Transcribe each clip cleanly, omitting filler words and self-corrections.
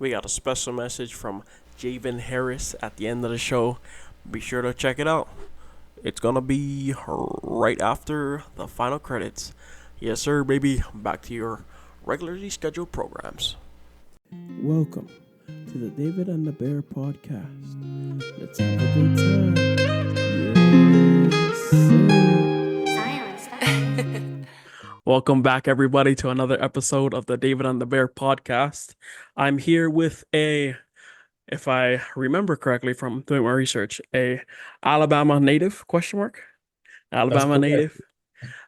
we got a special message from Javen Harris at the end of the show. Be sure to check it out. It's gonna be right after the final credits. Yes, sir, baby. Back to your regularly scheduled programs. Welcome to the David and the Bear podcast. Let's have a good time. Yes, Silence. Welcome back, everybody, to another episode of the David and the Bear podcast. I'm here with if I remember correctly from doing my research, a Alabama native, question mark? That's Alabama correct. native.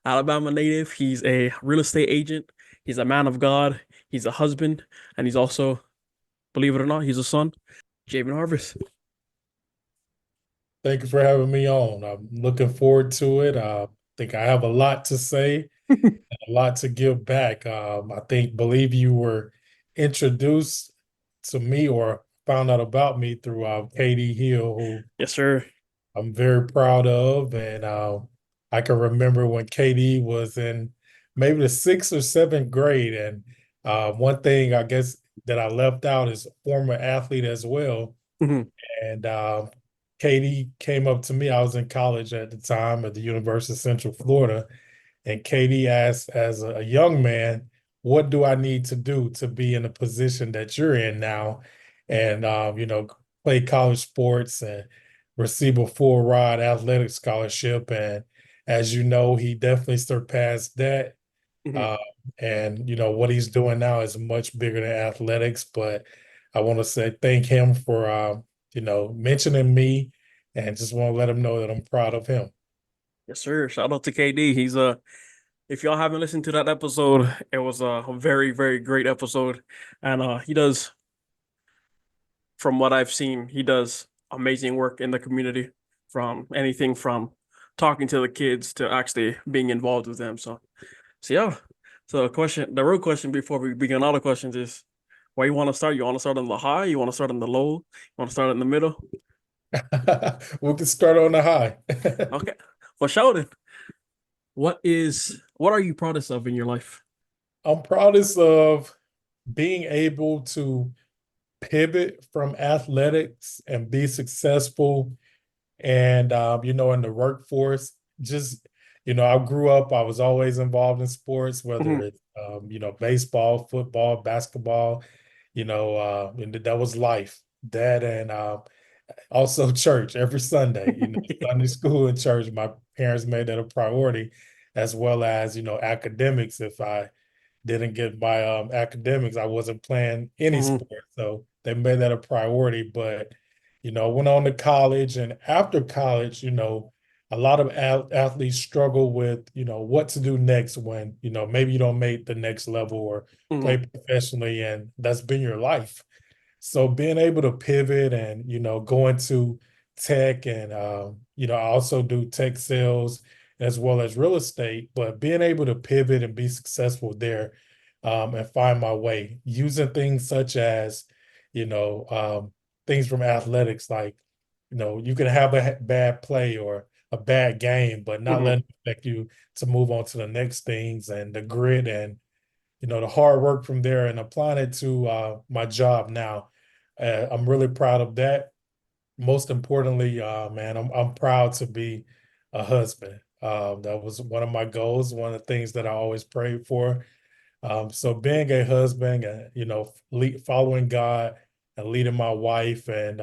Alabama native. He's a real estate agent. He's a man of God. He's a husband. And he's also, believe it or not, he's a son. Javen Harris. Thank you for having me on. I'm looking forward to it. I think I have a lot to say, and a lot to give back. Believe you were introduced to me or found out about me through Katie Hill, who Yes, sir. I'm very proud of. And I can remember when Katie was in maybe the sixth or seventh grade. And one thing I guess that I left out is former athlete as well. Mhm. And Katie came up to me. I was in college at the time at the University of Central Florida. And Katie asked, as a young man, what do I need to do to be in the position that you're in now? And, play college sports and receive a full ride athletic scholarship. And as you know, he definitely surpassed that. Mhm. Uh, and what he's doing now is much bigger than athletics. But I want to say thank him for mentioning me, and just want to let him know that I'm proud of him. Yes, sir. Shout out to KD. He's if y'all haven't listened to that episode, it was a very, very great episode. And he does, from what I've seen, he does amazing work in the community, from anything from talking to the kids to actually being involved with them. So yeah. So the real question before we begin all the questions is, where you want to start? You want to start on the high? You want to start on the low? You want to start in the middle? We can start on the high. Okay. For Sheldon, what are you proudest of in your life? I'm proudest of being able to pivot from athletics and be successful and in the workforce. Just I grew up, I was always involved in sports, whether Mhm. it's baseball, football, basketball, and that was life. That and also church every Sunday, Sunday school and church. My parents made that a priority, as well as academics. If I didn't get my academics, I wasn't playing any Mhm. sport. So they made that a priority. But, went on to college, and after college, a lot of athletes struggle with, what to do next when, maybe you don't make the next level or play Mhm. professionally, and that's been your life. So being able to pivot and, go into tech and, I also do tech sales as well as real estate, but being able to pivot and be successful there, and find my way using things such as, you know, um, things from athletics, like, you can have a bad play or a bad game, but not Mhm. letting it affect you to move on to the next things, and the grit and, the hard work from there, and applying it to my job now. I'm really proud of that. Most importantly, man, I'm proud to be a husband. That was one of my goals, one of the things that I always prayed for. So being a husband, and following God and leading my wife, and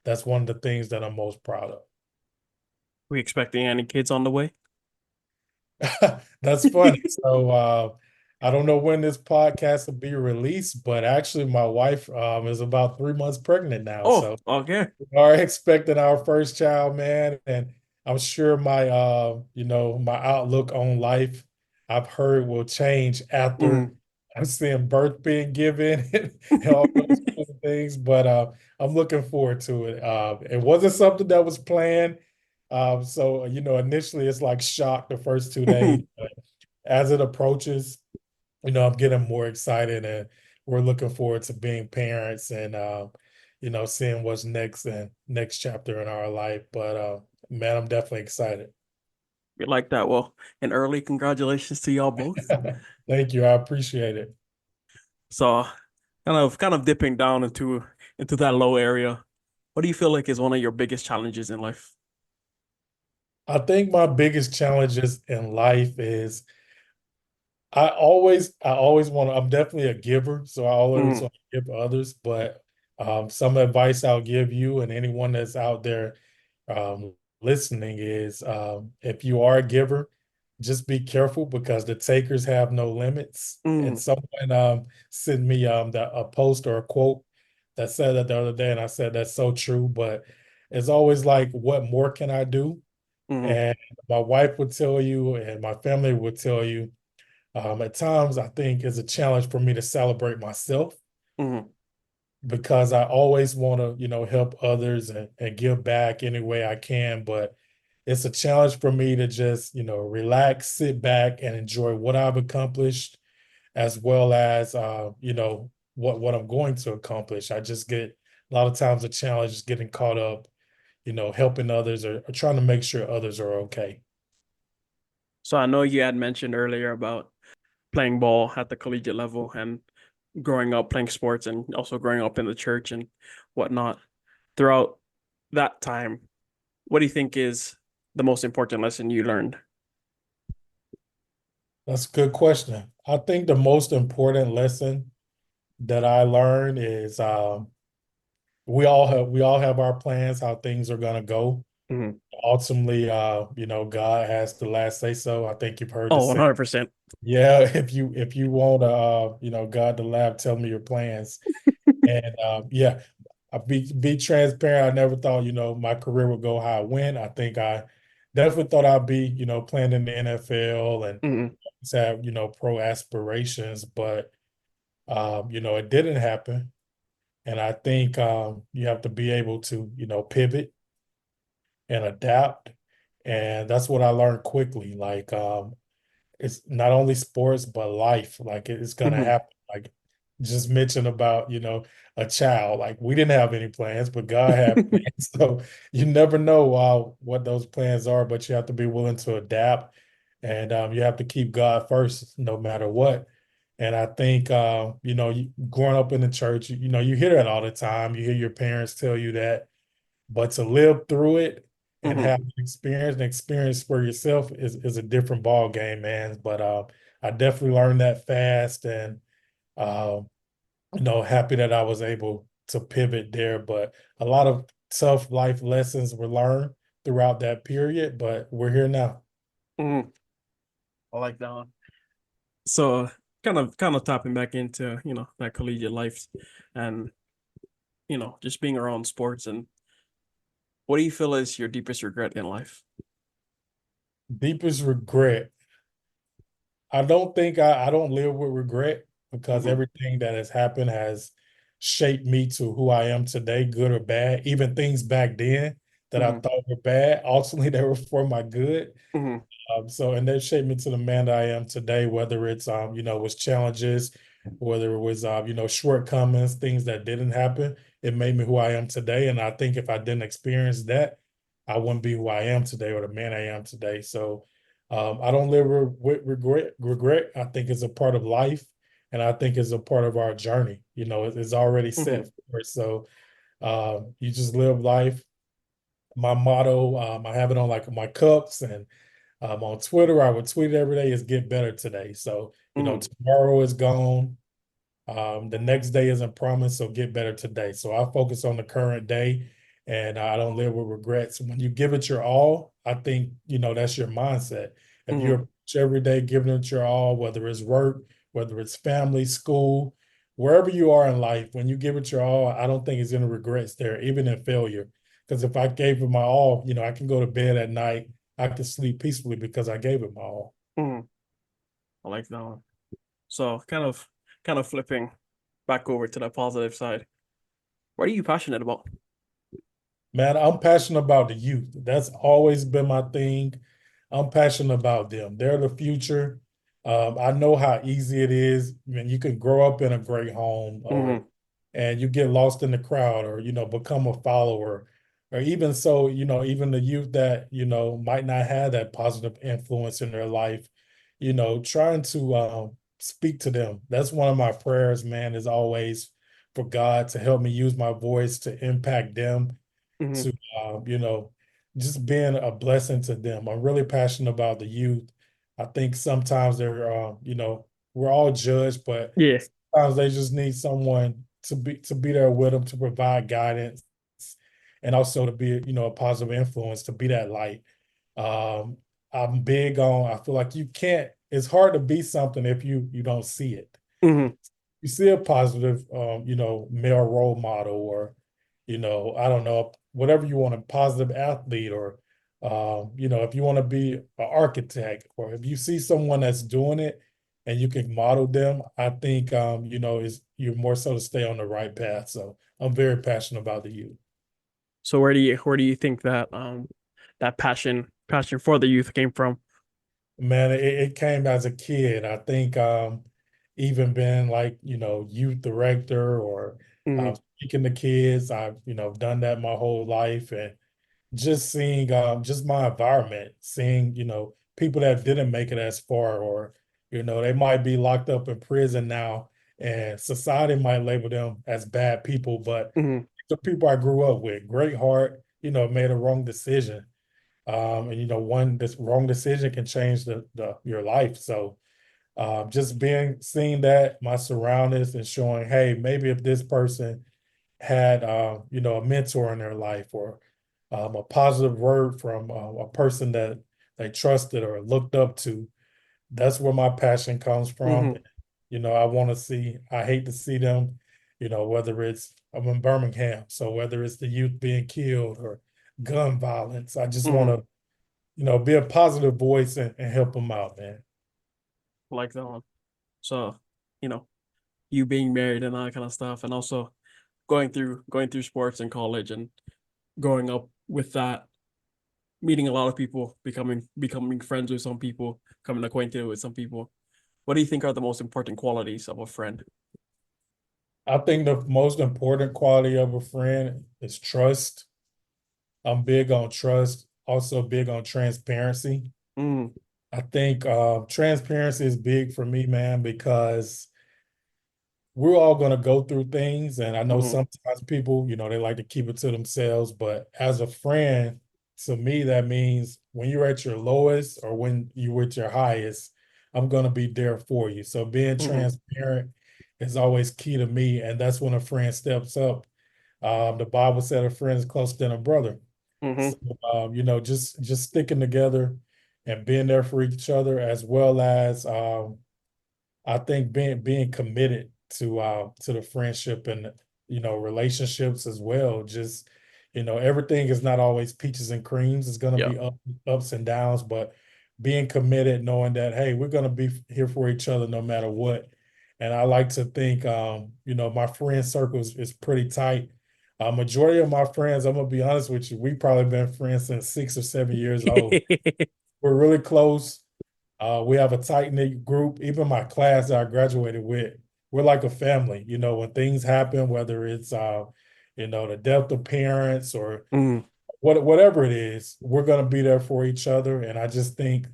that's one of the things that I'm most proud We expecting any kids on the way? of. That's funny. So I don't know when this podcast will be released, but actually, my wife is about 3 months pregnant now. Oh, So okay. we are expecting our first child, man, and I'm sure my outlook on life, I've heard, will change after Mhm. I'm seeing birth being given and all those cool things. But I'm looking forward to it. It wasn't something that was planned. So initially it's like shock the first 2 days, but as it approaches, I'm getting more excited, and we're looking forward to being parents and seeing what's next and next chapter in our life. But man, I'm definitely excited. You like that? Well, and early congratulations to y'all both. Thank you. I appreciate it. So kind of dipping down into that low area. What do you feel like is one of your biggest challenges in life? I think my biggest challenges in life is I always want to, I'm definitely a giver, so I always Mm, want to give others, but some advice I'll give you and anyone that's out there listening is if you are a giver, just be careful because the takers have no limits. And mm, someone sent me a post or a quote that said that the other day, and I said that's so true, but it's always like, what more can I do? mm, And my wife would tell you, and my family would tell you, at times I think it's a challenge for me to celebrate myself mm. because I always want to, help others and give back any way I can. But it's a challenge for me to just, relax, sit back and enjoy what I've accomplished as well as, what I'm going to accomplish. I just get a lot of times the challenge is getting caught up, helping others or trying to make sure others are okay. So I know you had mentioned earlier about playing ball at the collegiate level and growing up playing sports and also growing up in the church and whatnot. Throughout that time, what do you think is the most important lesson you learned? That's a good question. I think the most important lesson that I learned is we all have our plans, how things are gonna go. Mhm. Ultimately, God has the last say so. I think you've heard the Oh, saying, 100%. yeah, if you want God to laugh, tell me your plans. And yeah, I be transparent. I never thought, my career would go how it went. I think I definitely thought I'd be, playing in the NFL and Mhm. have, pro aspirations, but it didn't happen. And I think you have to be able to, pivot and adapt. And that's what I learned quickly. Like it's not only sports, but life. Like it's gonna Mhm. happen. Like just mention about, a child. Like we didn't have any plans, but God had plans. So you never know what those plans are, but you have to be willing to adapt and you have to keep God first no matter what. And I think growing up in the church, you hear that all the time. You hear your parents tell you that, but to live through it and Mhm. have an experience for yourself is a different ball game, man. But I definitely learned that fast, and uh, happy that I was able to pivot there. But a lot of tough life lessons were learned throughout that period. But we're here now. Mhm. I like that one. So kind of tapping back into, that collegiate life and, just being around sports and what do you feel is your deepest regret in life? Deepest regret. I don't think I don't live with regret because Mhm. everything that has happened has shaped me to who I am today, good or bad. Even things back then that I Mhm. thought were bad, ultimately they were for my good. Mhm. And that shaped me to the man that I am today, whether it's was challenges, whether it was shortcomings, things that didn't happen, it made me who I am today. And I think if I didn't experience that, I wouldn't be who I am today or the man I am today. So I don't live with regret. I think it's a part of life, and I think it's a part of our journey. It's already set Mhm. for us. So you just live life. My motto, I have it on like my cups and on Twitter, I would tweet it every day is get better today. So, Mhm. tomorrow is gone. The next day isn't promised, so get better today. So I focus on the current day and I don't live with regrets. When you give it your all, I think, that's your mindset. If you Mhm. approach every day giving it your all, whether it's work, whether it's family, school, wherever you are in life, when you give it your all, I don't think it's any regrets there, even in failure. Because if I gave it my all, I can go to bed at night, I can sleep peacefully because I gave it my all. Mhm. I like that one. So kind of flipping back over to the positive side. What are you passionate about? Man, I'm passionate about the youth. That's always been my thing. I'm passionate about them. They're the future. I know how easy it is. I mean, you can grow up in a great home or Mhm. and you get lost in the crowd or, become a follower. Or even so, even the youth that, might not have that positive influence in their life, trying to speak to them. That's one of my prayers, man, is always for God to help me use my voice to impact them, Hmm. to you know, just being a blessing to them. I'm really passionate about the youth. I think sometimes they're you know, we're all judged, but Yeah. sometimes they just need someone to be there with them, to provide guidance, and also to be, you know, a positive influence, to be that light. Um, I'm big on, I feel like you can't, it's hard to be something if you don't see it. Hmm. You see a positive, you know, male role model, or, you know, I don't know, whatever you want, a positive athlete, or, you know, if you want to be an architect, or if you see someone that's doing it and you can model them, I think, you know, is you're more so to stay on the right path. So I'm very passionate about the youth. So where do you think that that passion for the youth came from? Man, it came as a kid. I think even being like, you know, youth director, or Hmm. speaking to kids, I've, you know, done that my whole life. And just seeing just my environment, seeing, you know, people that didn't make it as far, or, you know, they might be locked up in prison now, and society might label them as bad people, but Hmm. the people I grew up with, great heart, you know, made a wrong decision. And you know, one this wrong decision can change the your life. So just being seeing that, my surroundings, and showing, hey, maybe if this person had you know, a mentor in their life, or a positive word from a person that they trusted or looked up to, that's where my passion comes from. Hmm. You know, I want to see, I hate to see them, you know, whether it's, I'm in Birmingham, so whether it's the youth being killed or gun violence, I just want Hmm. to, you know, be a positive voice and help them out, man. Like that one. So, you know, you being married and all that kind of stuff, and also going through sports in college and growing up with that, meeting a lot of people, becoming friends with some people, becoming acquainted with some people. What do you think are the most important qualities of a friend? I think the most important quality of a friend is trust. I'm big on trust, also big on transparency. Mm. I think transparency is big for me, man, because we're all going to go through things. And I know Hmm. sometimes people, you know, they like to keep it to themselves. But as a friend, to me, that means when you're at your lowest or when you're at your highest, I'm going to be there for you. So being Hmm. transparent is always key to me. And that's when a friend steps up. The Bible said a friend is closer than a brother. So, Hmm. you know, just sticking together and being there for each other, as well as I think being committed to the friendship and, you know, relationships as well. Just, you know, everything is not always peaches and creams. It's gonna Yeah. be ups and downs, but being committed, knowing that, hey, we're gonna be here for each other no matter what. And I like to think, you know, my friend circle is pretty tight. Majority of my friends, I'm gonna be honest with you, we probably been friends since 6 or 7 years old. We're really close. We have a tight knit group. Even my class that I graduated with, we're like a family. You know, when things happen, whether it's you know, the death of parents, or Mm. whatever it is, we're gonna be there for each other. And I just think,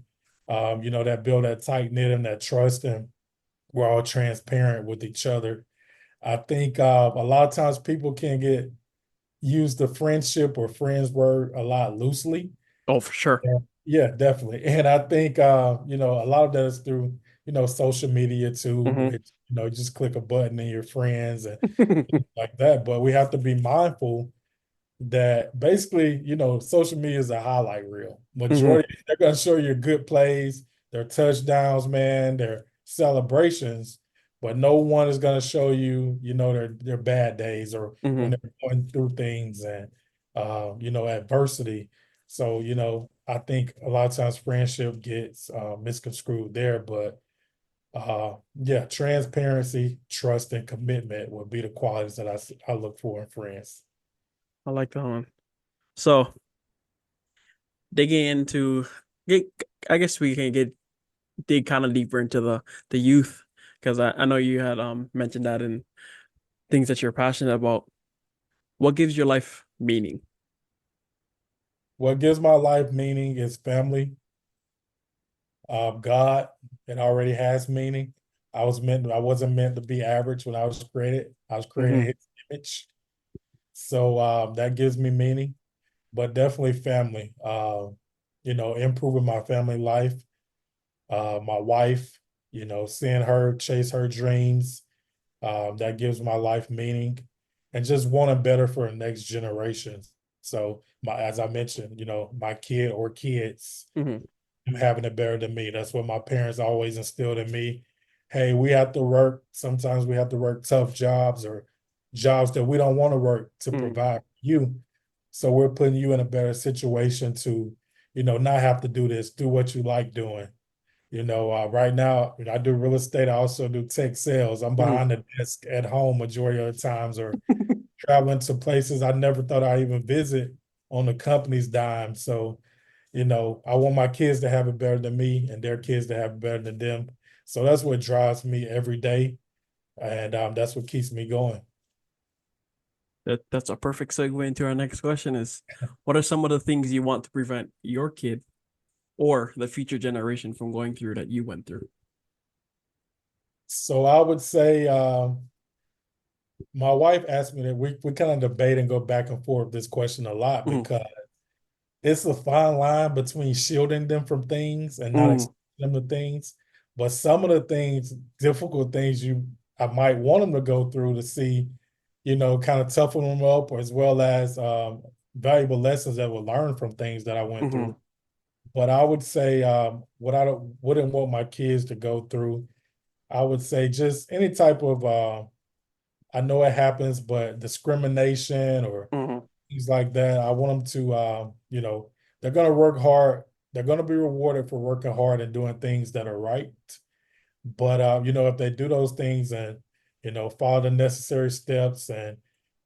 you know, that build that tight knit and that trust, and we're all transparent with each other. I think a lot of times people can get use the friendship or friends word a lot loosely. Oh, for sure. Yeah, yeah, definitely. And I think you know, a lot of that is through, you know, social media too, Hmm. which, you know, just click a button and your friends and like that. But we have to be mindful that basically, you know, social media is a highlight reel. Hmm. Majority, they're gonna show you good plays, their touchdowns, man, their celebrations, but no one is gonna show you, you know, their bad days, or when Hmm. they're going through things, and you know, adversity. So, you know, I think a lot of times friendship gets misconstrued there, but yeah, transparency, trust, and commitment would be the qualities that I look for in friends. I like that one. So digging into get, I guess we can dig kind of deeper into the youth, because I know you had mentioned that in things that you're passionate about. What gives your life meaning? What gives my life meaning is family. God, it already has meaning. I wasn't meant to be average when I was created. I was created in Hmm. his image. So that gives me meaning, but definitely family. Improving my family life, my wife, seeing her chase her dreams, that gives my life meaning, and just wanting better for the next generation. So as I mentioned, my kid or kids Hmm. having it better than me. That's what my parents always instilled in me. Hey, we have to work. Sometimes we have to work tough jobs or jobs that we don't want to work to Hmm. provide for you. So we're putting you in a better situation to, not have to do this, do what you like doing. Right now, I do real estate. I also do tech sales. I'm Hmm. behind the desk at home majority of the times, or traveling to places I never thought I'd even visit on the company's dime. So, I want my kids to have it better than me and their kids to have it better than them. So that's what drives me every day. And that's what keeps me going. That's a perfect segue into our next question is what are some of the things you want to prevent your kid or the future generation from going through that you went through? So I would say my wife asked me that we kind of debate and go back and forth this question a lot Hmm. because it's a fine line between shielding them from things and not Hmm. exposing them to things. But some of the things, difficult things I might want them to go through to see, kind of toughen them up, as well as valuable lessons that will learn from things that I went Hmm. through. But I would say what I wouldn't want my kids to go through, I would say just any type of I know it happens, but discrimination or Hmm. things like that. I want them to, they're going to work hard. They're going to be rewarded for working hard and doing things that are right. But, if they do those things and, follow the necessary steps, and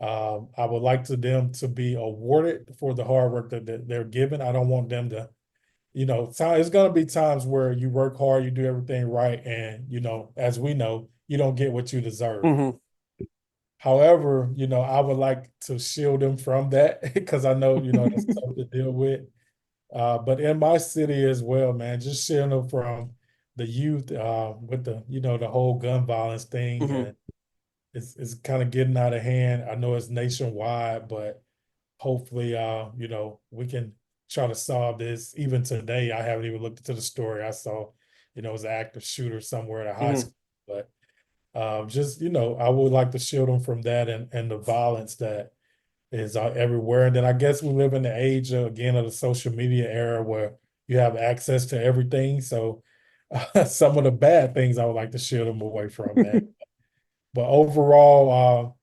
I would like to them to be awarded for the hard work that they're given. I don't want them to, it's going to be times where you work hard, you do everything right. And, as we know, you don't get what you deserve. Hmm. However, I would like to shield them from that because I know, that's tough to deal with. But in my city as well, man, just shielding them from the youth with the whole gun violence thing. Hmm. And it's kind of getting out of hand. I know it's nationwide, but hopefully, we can try to solve this. Even today, I haven't even looked into the story. I saw, it was an active shooter somewhere at a high Hmm. school, but just I would like to shield them from that and the violence that is everywhere. And then I guess we live in the age again of the social media era where you have access to everything. So some of the bad things I would like to shield them away from, man. But overall,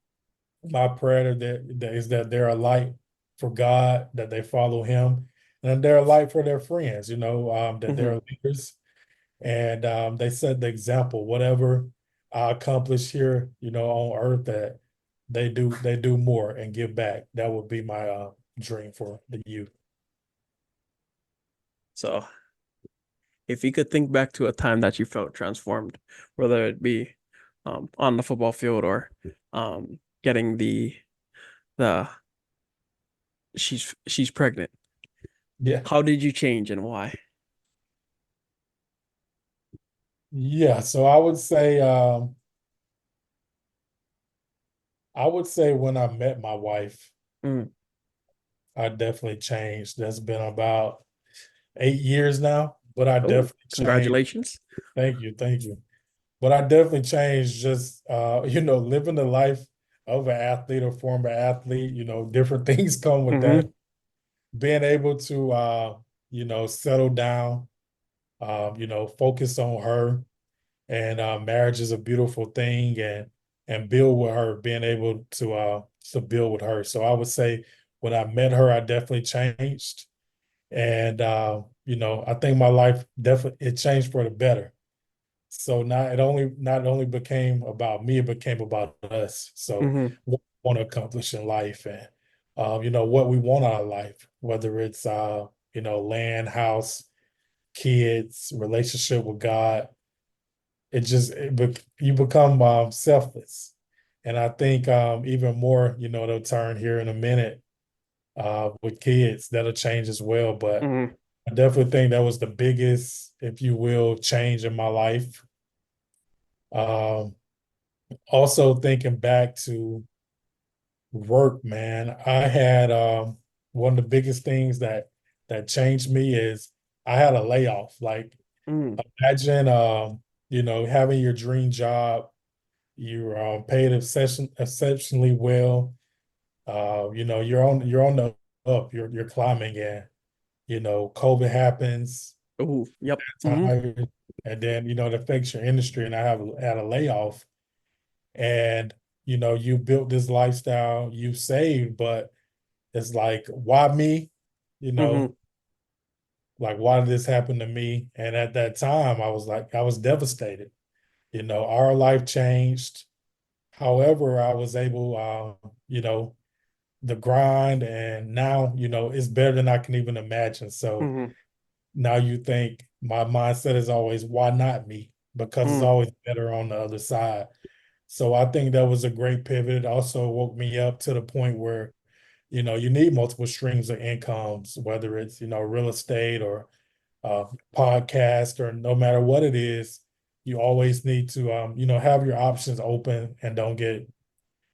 my prayer that is that they're a light for God, that they follow Him, and they're a light for their friends. That Hmm. they're leaders and they set the example. Whatever I accomplish here, on earth, that they do more and give back. That would be my dream for the youth. So if you could think back to a time that you felt transformed, whether it be on the football field or getting the she's pregnant, Yeah, how did you change and why? yeah. So I would say when I met my wife, Mm. I definitely changed. That's been about 8 years now, but I Oh, definitely changed. congratulations. Thank you. But I definitely changed just living the life of an athlete or former athlete, different things come with that. Hmm. Being able to settle down, focus on her, and marriage is a beautiful thing, and build with her, being able to build with her. So I would say when I met her, I definitely changed. And I think my life definitely it changed for the better. So not only became about me, it became about us. So Hmm. what we want to accomplish in life, and what we want out of life, whether it's land, house, kids, relationship with God. You become selfless. And I think even more, they'll turn here in a minute with kids, that'll change as well. But Hmm. I definitely think that was the biggest, if you will, change in my life. Um, Also thinking back to work, man, I had one of the biggest things that changed me is I had a layoff. Like Mm, imagine having your dream job, you're paid exceptionally well. You're on the up, you're climbing in. COVID happens, oh, yep. time, and then it affects your industry. And I have had a layoff, and you built this lifestyle, you saved, but it's like, why me? You know, Hmm. like why did this happen to me? And at that time, I was like, I was devastated. Our life changed. However, I was able, the grind, and now, it's better than I can even imagine. So Hmm. now you think my mindset is always, why not me? Because it's Mm, always better on the other side. So I think that was a great pivot. It also woke me up to the point where, you need multiple streams of incomes, whether it's, real estate or uh, podcast, or no matter what it is, you always need to, have your options open and don't get,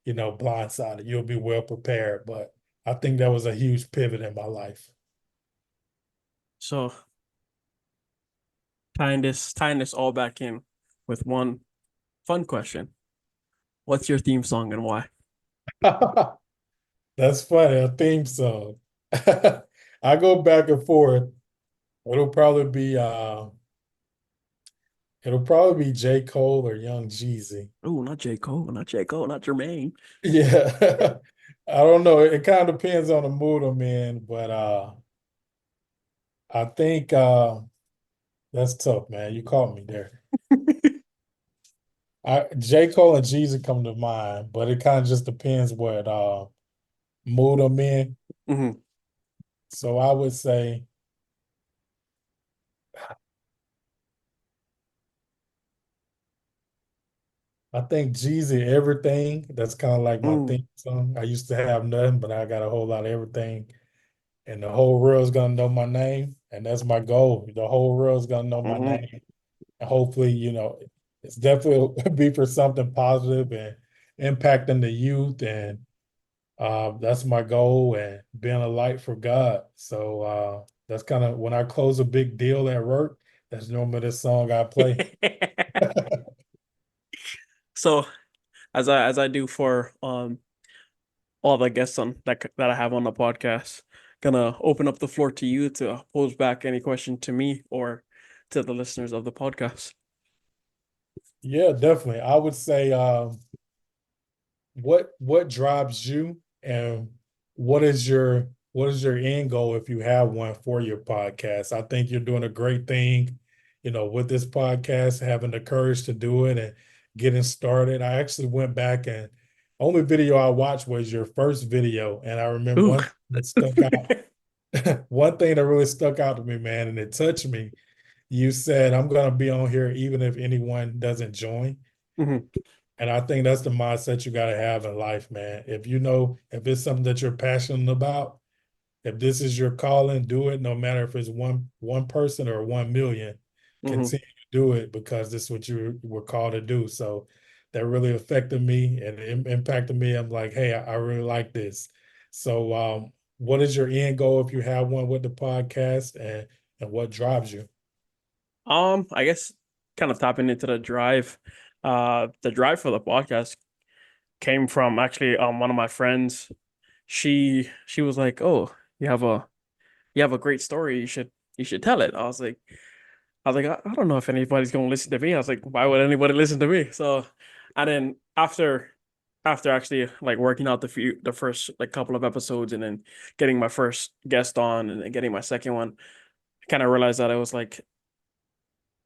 blindsided. You'll be well prepared. But I think that was a huge pivot in my life. so tying this all back in with one fun question. What's your theme song and why? That's funny, a theme song. I go back and forth. It'll probably be uh it'll probably be J. Cole or Young Jeezy. Oh, not J. Cole, not J. Cole, not Jermaine. Yeah. I don't know. It kind of depends on the mood I'm in, but I think that's tough, man. You caught me there. J. Cole and Jeezy come to mind, but it kind of just depends what mood I'm in. Hmm. So I would say I think Jeezy everything. That's kind of like my Mm, theme song. I used to have nothing, but I got a whole lot of everything. And the whole world's gonna know my name. And that's my goal. The whole world's gonna know my hmm. name. And hopefully, it's definitely be for something positive and impacting the youth. And that's my goal, and being a light for God. So that's kind of when I close a big deal at work, that's normally the song I play. So as I do for all the guests on that I have on the podcast, gonna open up the floor to you to pose back any question to me or to the listeners of the podcast. Yeah, definitely. I would say what drives you, and what is your end goal if you have one for your podcast? I think you're doing a great thing, with this podcast, having the courage to do it and getting started. I actually went back, and only video I watched was your first video, and I remember Ooh. one thing that stuck out. One thing that really stuck out to me, man, and it touched me. You said, I'm going to be on here even if anyone doesn't join. Hmm. And I think that's the mindset you got to have in life, man. If it's something that you're passionate about, if this is your calling, do it. No matter if it's one person or 1 million, Hmm. continue to do it because this is what you were called to do. So that really affected me and impacted me. I'm like, hey, I really like this. So, what is your end goal if you have one with the podcast, and what drives you? I guess kind of tapping into the drive. The drive for the podcast came from actually one of my friends. She was like, "Oh, you have a great story. You should tell it." I don't know if anybody's gonna listen to me. I was like, why would anybody listen to me? So, and then after actually like working out the first like couple of episodes and then getting my first guest on and then getting my second one, I kind of realized that it was like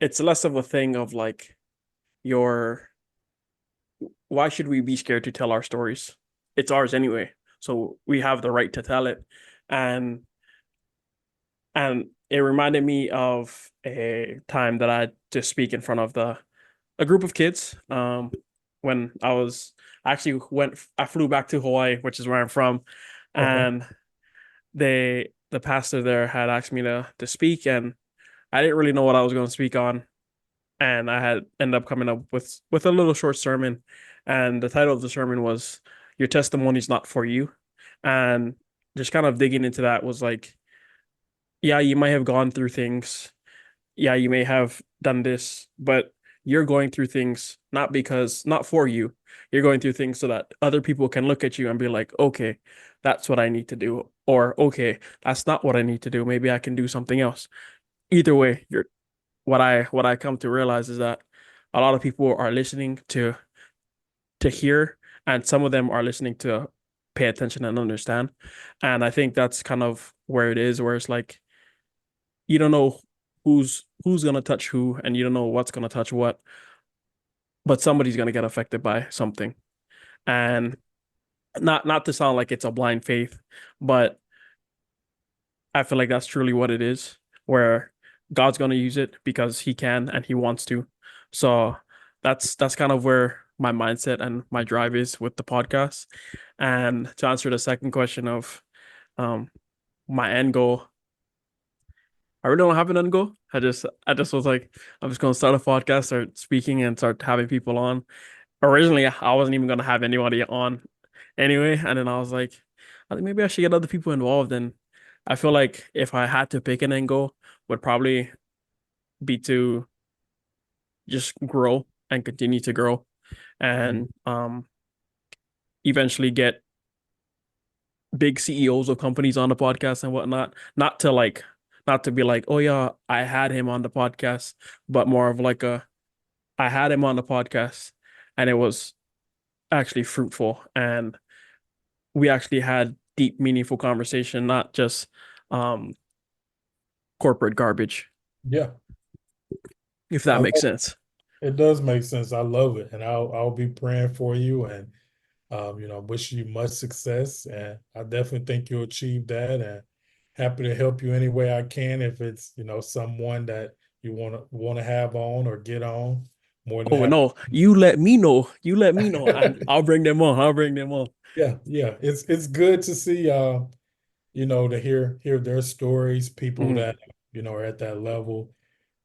it's less of a thing of like your why should we be scared to tell our stories? It's ours anyway. So we have the right to tell it. And and it reminded me of a time that I had to speak in front of the a group of kids. When I flew back to Hawaii, which is where I'm from, Okay. and the pastor there had asked me to speak, and I didn't really know what I was going to speak on, and I had ended up coming up with a little short sermon, and the title of the sermon was "Your Testimony is Not for You," and just kind of digging into that was like, yeah, you might have gone through things, yeah, you may have done this, but you're going through things not for you. You're going through things so that other people can look at you and be like, okay, that's what I need to do, or okay, that's not what I need to do. Maybe I can do something else. Either way, you're what I come to realize is that a lot of people are listening to hear, and some of them are listening to pay attention and understand. And I think that's kind of where it is, where it's like you don't know who's gonna touch who, and you don't know what's gonna touch what, but somebody's gonna get affected by something. And not to sound like it's a blind faith, but I feel like that's truly what it is, where God's gonna use it because he can and he wants to. So that's kind of where my mindset and my drive is with the podcast. And to answer the second question of um my end goal, I really don't have an end goal. I just was like, I'm just gonna start a podcast, start speaking and start having people on. Originally, I wasn't even gonna have anybody on anyway, and then I was like, I think maybe I should get other people involved. And I feel like if I had to pick an end goal, would probably be to just grow and continue to grow, and eventually get big CEOs of companies on the podcast and whatnot. Not to be like, oh yeah, I had him on the podcast, but more of like a, I had him on the podcast and it was actually fruitful, and we actually had deep, meaningful conversation, not just um corporate garbage, Yeah. if I that makes love sense. it does make sense. I love it. And I'll be praying for you and wish you much success. And I definitely think you'll achieve that, and happy to help you any way I can if it's, someone that you want to have on or get on. More than Oh happy. no, you let me know. You let me know, and I'll bring them on. I'll bring them on. Yeah, yeah. It's good to see to hear their stories, people Mhm, that are at that level.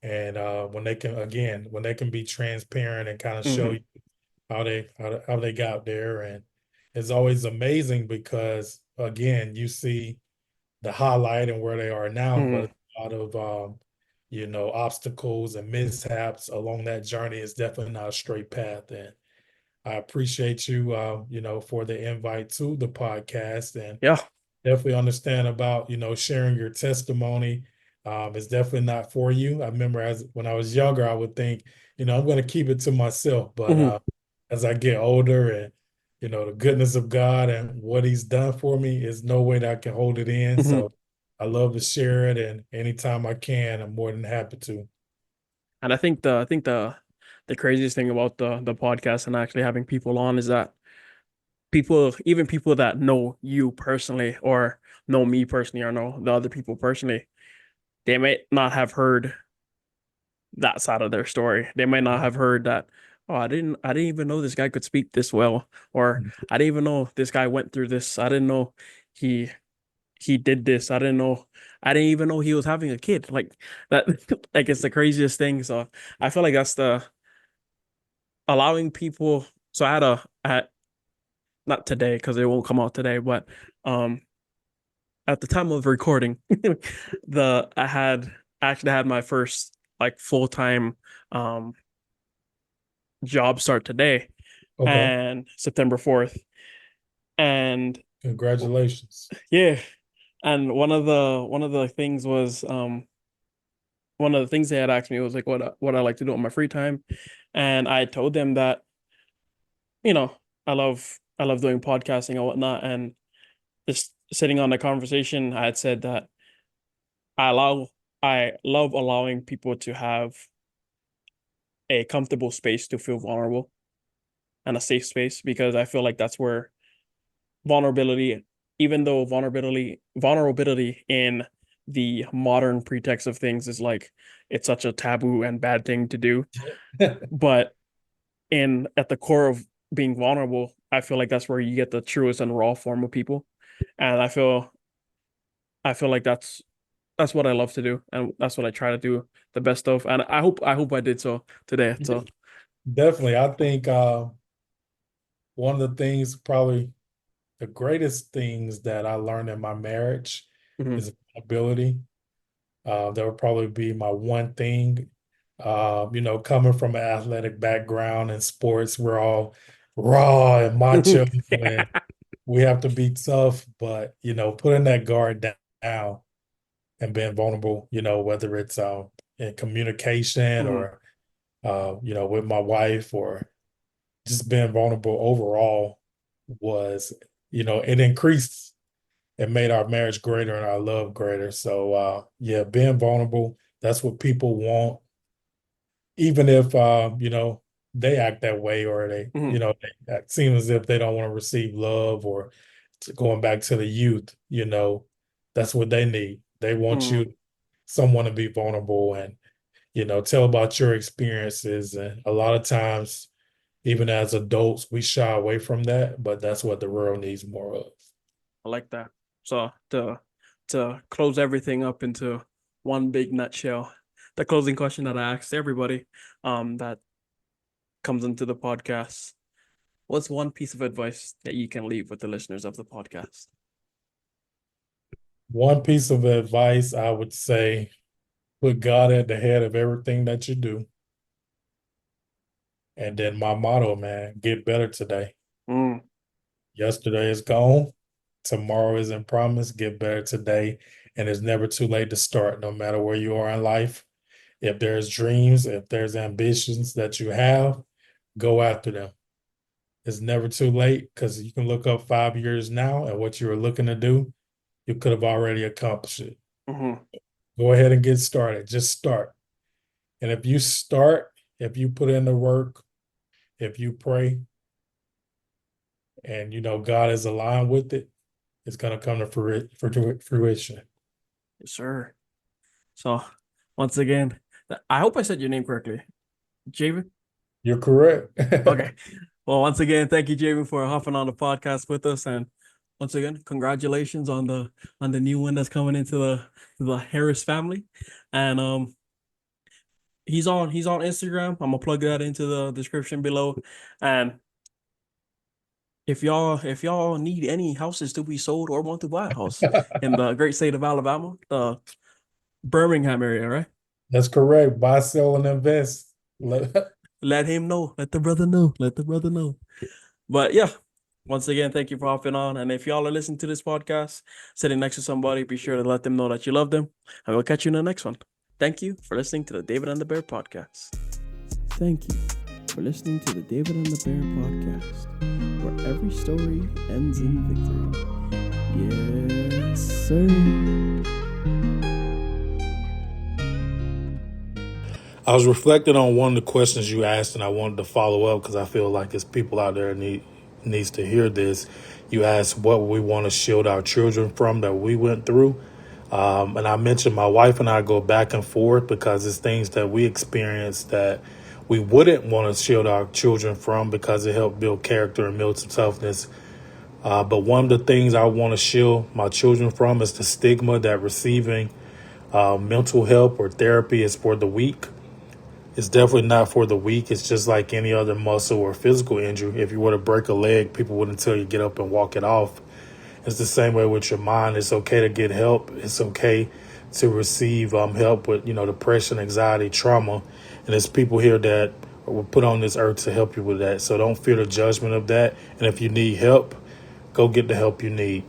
And when they can be transparent and kind of show mhm, you how they got there. And it's always amazing because again, you see the highlight and where they are now, mhm. but a lot of obstacles and mishaps along that journey is definitely not a straight path. And I appreciate you for the invite to the podcast, and Yeah. definitely understand about sharing your testimony. It's definitely not for you. I remember as when I was younger, I would think, I'm going to keep it to myself. But Mhm, as I get older, and the goodness of God and what He's done for me is no way that I can hold it in. mhm. So I love to share it, and anytime I can, I'm more than happy to. And I think the craziest thing about the podcast and actually having people on is that people, even people that know you personally or know me personally or know the other people personally, they may not have heard that side of their story. They might not have heard that, oh, I didn't even know this guy could speak this well, or I didn't even know this guy went through this. I didn't know he he did this. I didn't even know he was having a kid. Like that like it's the craziest thing. So I feel like that's the allowing people. So I had not today because it won't come out today, but um at the time of recording, the I actually had my first like full-time um job start today, Okay. and September 4th. And Congratulations. yeah, and one of the things was one of the things they had asked me was like what I like to do on my free time. And I told them that, you know, I love doing podcasting and whatnot. And just sitting on the conversation, I had said that I allow I love allowing people to have a comfortable space to feel vulnerable and a safe space, because I feel like that's where vulnerability, even though vulnerability in the modern pretext of things is like it's such a taboo and bad thing to do, but in at the core of being vulnerable, I feel like that's where you get the truest and raw form of people. And I feel like that's that's what I love to do, and that's what I try to do the best of. And I hope I did so today. Yeah, So, definitely. I think one of the things, probably the greatest things that I learned in my marriage mhm. is accountability. That would probably be my one thing. Coming from an athletic background in sports, we're all raw and macho, and we have to be tough. But putting that guard down and being vulnerable, whether it's in communication Mhm. or with my wife, or just being vulnerable overall, was it increased and made our marriage greater and our love greater. So yeah, being vulnerable, that's what people want, even if they act that way, or they Mhm. it seems as if they don't want to receive love, or going back to the youth, that's what they need. They want Mhm. someone to be vulnerable and tell about your experiences. And a lot of times, even as adults, we shy away from that, but that's what the world needs more of. I like that. So to close everything up into one big nutshell, the closing question that I asked everybody that comes into the podcast: what's one piece of advice that you can leave with the listeners of the podcast? One piece of advice I would say: put God at the head of everything that you do. And then my motto, man, get better today. Mm, Yesterday is gone. Tomorrow isn't promised. Get better today. And it's never too late to start, no matter where you are in life. If there's dreams, if there's ambitions that you have, go after them. It's never too late, because you can look up 5 years now and what you were looking to do, you could have already accomplished it. mhm. Go ahead and get started. Just start. And if you start, if you put in the work, if you pray, and God is aligned with it, it's going to come to fruition. Yes, sir. So once again, I hope I said your name correctly. Javen? You're correct. Okay. Well, once again, thank you, Javen, for hopping on the podcast with us. And once again, congratulations on the new one that's coming into the Harris family. And he's on Instagram. I'm gonna plug that into the description below. And if y'all need any houses to be sold or want to buy a house in the great state of Alabama, the Birmingham area, right? That's correct. Buy, sell, and invest. Let him know. Let the brother know. Let the brother know. But yeah, once again, thank you for hopping on. And if y'all are listening to this podcast, sitting next to somebody, be sure to let them know that you love them. And we'll catch you in the next one. Thank you for listening to the David and the Bear podcast. Thank you for listening to the David and the Bear podcast, where every story ends in victory. Yes, sir. I was reflecting on one of the questions you asked, and I wanted to follow up because I feel like there's people out there needs to hear this. You asked what we want to shield our children from that we went through. And I mentioned my wife and I go back and forth because it's things that we experienced that we wouldn't want to shield our children from, because it helped build character and build some toughness. But one of the things I want to shield my children from is the stigma that receiving mental help or therapy is for the weak. It's definitely not for the weak. It's just like any other muscle or physical injury. If you were to break a leg, people wouldn't tell you get up and walk it off. It's the same way with your mind. It's okay to get help. It's okay to receive help with depression, anxiety, trauma, and there's people here that were put on this earth to help you with that. So don't fear the judgment of that. And if you need help, go get the help you need.